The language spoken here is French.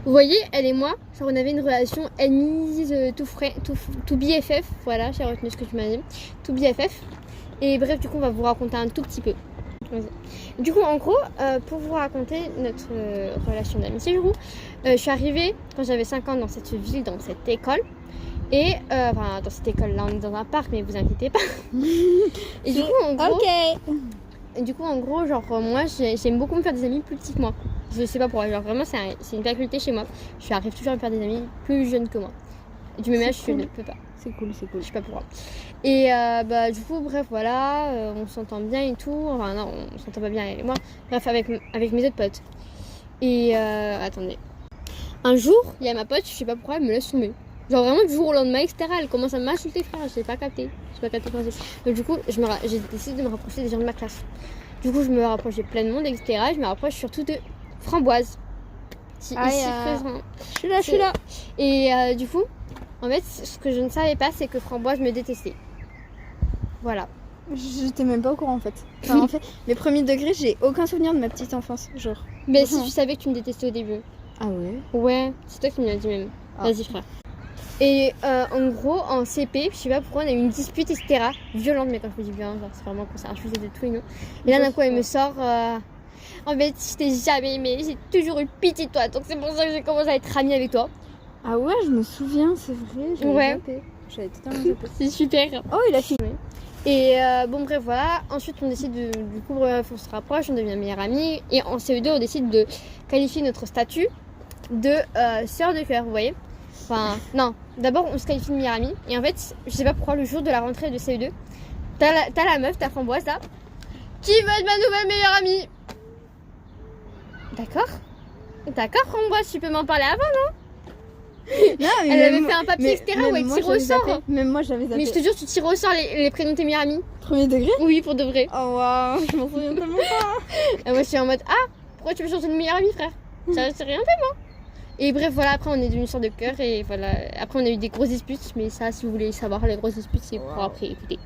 Vous voyez, elle et moi, genre on avait une relation enemies to BFF, voilà, j'ai retenu ce que tu m'as dit, to BFF. Et bref, du coup, on va vous raconter un tout petit peu. Vas-y. Du coup, en gros, pour vous raconter notre relation d'amitié, du coup, je suis arrivée quand j'avais 5 ans dans cette ville, dans cette école. Et, enfin, dans cette école-là, on est dans un parc, mais vous inquiétez pas. Et du coup, en gros... Ok. Et du coup, en gros, genre, moi, j'aime beaucoup me faire des amis plus petits que moi. Je sais pas pourquoi, genre, vraiment, c'est une faculté chez moi. J'arrive toujours à me faire des amis plus jeunes que moi. Et du même âge, je ne peux pas. C'est cool, c'est cool. Je sais pas pourquoi. Et bah, du coup, bref, voilà, on s'entend bien et tout. Enfin, non, on s'entend pas bien, elle et moi. Bref, avec mes autres potes. Et attendez. Un jour, il y a ma pote, je sais pas pourquoi, elle me laisse tomber. Genre vraiment du jour au lendemain, etc. Elle commence à m'insulter, frère. Je l'ai pas capté. Comment c'est. Donc, du coup, j'ai décidé de me rapprocher des gens de ma classe. Du coup, je me rapproche de plein de monde, etc. Je me rapproche surtout de Framboise. Qui est ici présent. Je suis là. Et du coup, en fait, ce que je ne savais pas, c'est que Framboise me détestait. Voilà. J'étais même pas au courant en fait. Enfin, en fait, mes premiers degrés, j'ai aucun souvenir de ma petite enfance. Genre. Mais si tu savais que tu me détestais au début. Ah ouais? Ouais, c'est toi qui me l'as dit même. Ah. Vas-y, frère. Et en gros, en CP, je sais pas pourquoi, on a eu une dispute, etc. Violente, mais quand je me dis violente, genre c'est vraiment qu'on s'est insulté de tout et nous. Et là, d'un coup, elle me sort. En fait, je t'ai jamais aimé, j'ai toujours eu pitié de toi, donc c'est pour ça que j'ai commencé à être amie avec toi. Ah ouais, je me souviens, c'est vrai. J'avais zappé. J'avais totalement zappé. C'est super. Oh, il a filmé. Et bon, bref, voilà. Ensuite, on décide du coup, bref, on se rapproche, on devient meilleure amie. Et en CE2, on décide de qualifier notre statut de sœur de cœur, vous voyez. Enfin, non. D'abord, on se qualifie de meilleure amie. Et en fait, je sais pas pourquoi, le jour de la rentrée de CE2, t'as la meuf, ta Framboise là, qui veut être ma nouvelle meilleure amie. D'accord, Framboise, tu peux m'en parler avant, non? Non, mais elle avait fait un papier, etc. où elle tire au sort. Même moi, j'avais zappé. Mais je te jure, tu tires au sort les prénoms de tes meilleures amies. Premier degré? Oui, pour de vrai. Oh waouh, je m'en souviens tellement pas. Et moi, je suis en mode, ah, pourquoi tu veux changer de meilleure amie, frère? C'est rien fait, moi. Et bref, voilà, après, on est devenu une sorte de cœur. Et voilà, après, on a eu des grosses disputes. Mais ça, si vous voulez savoir les grosses disputes, c'est pour après écouter.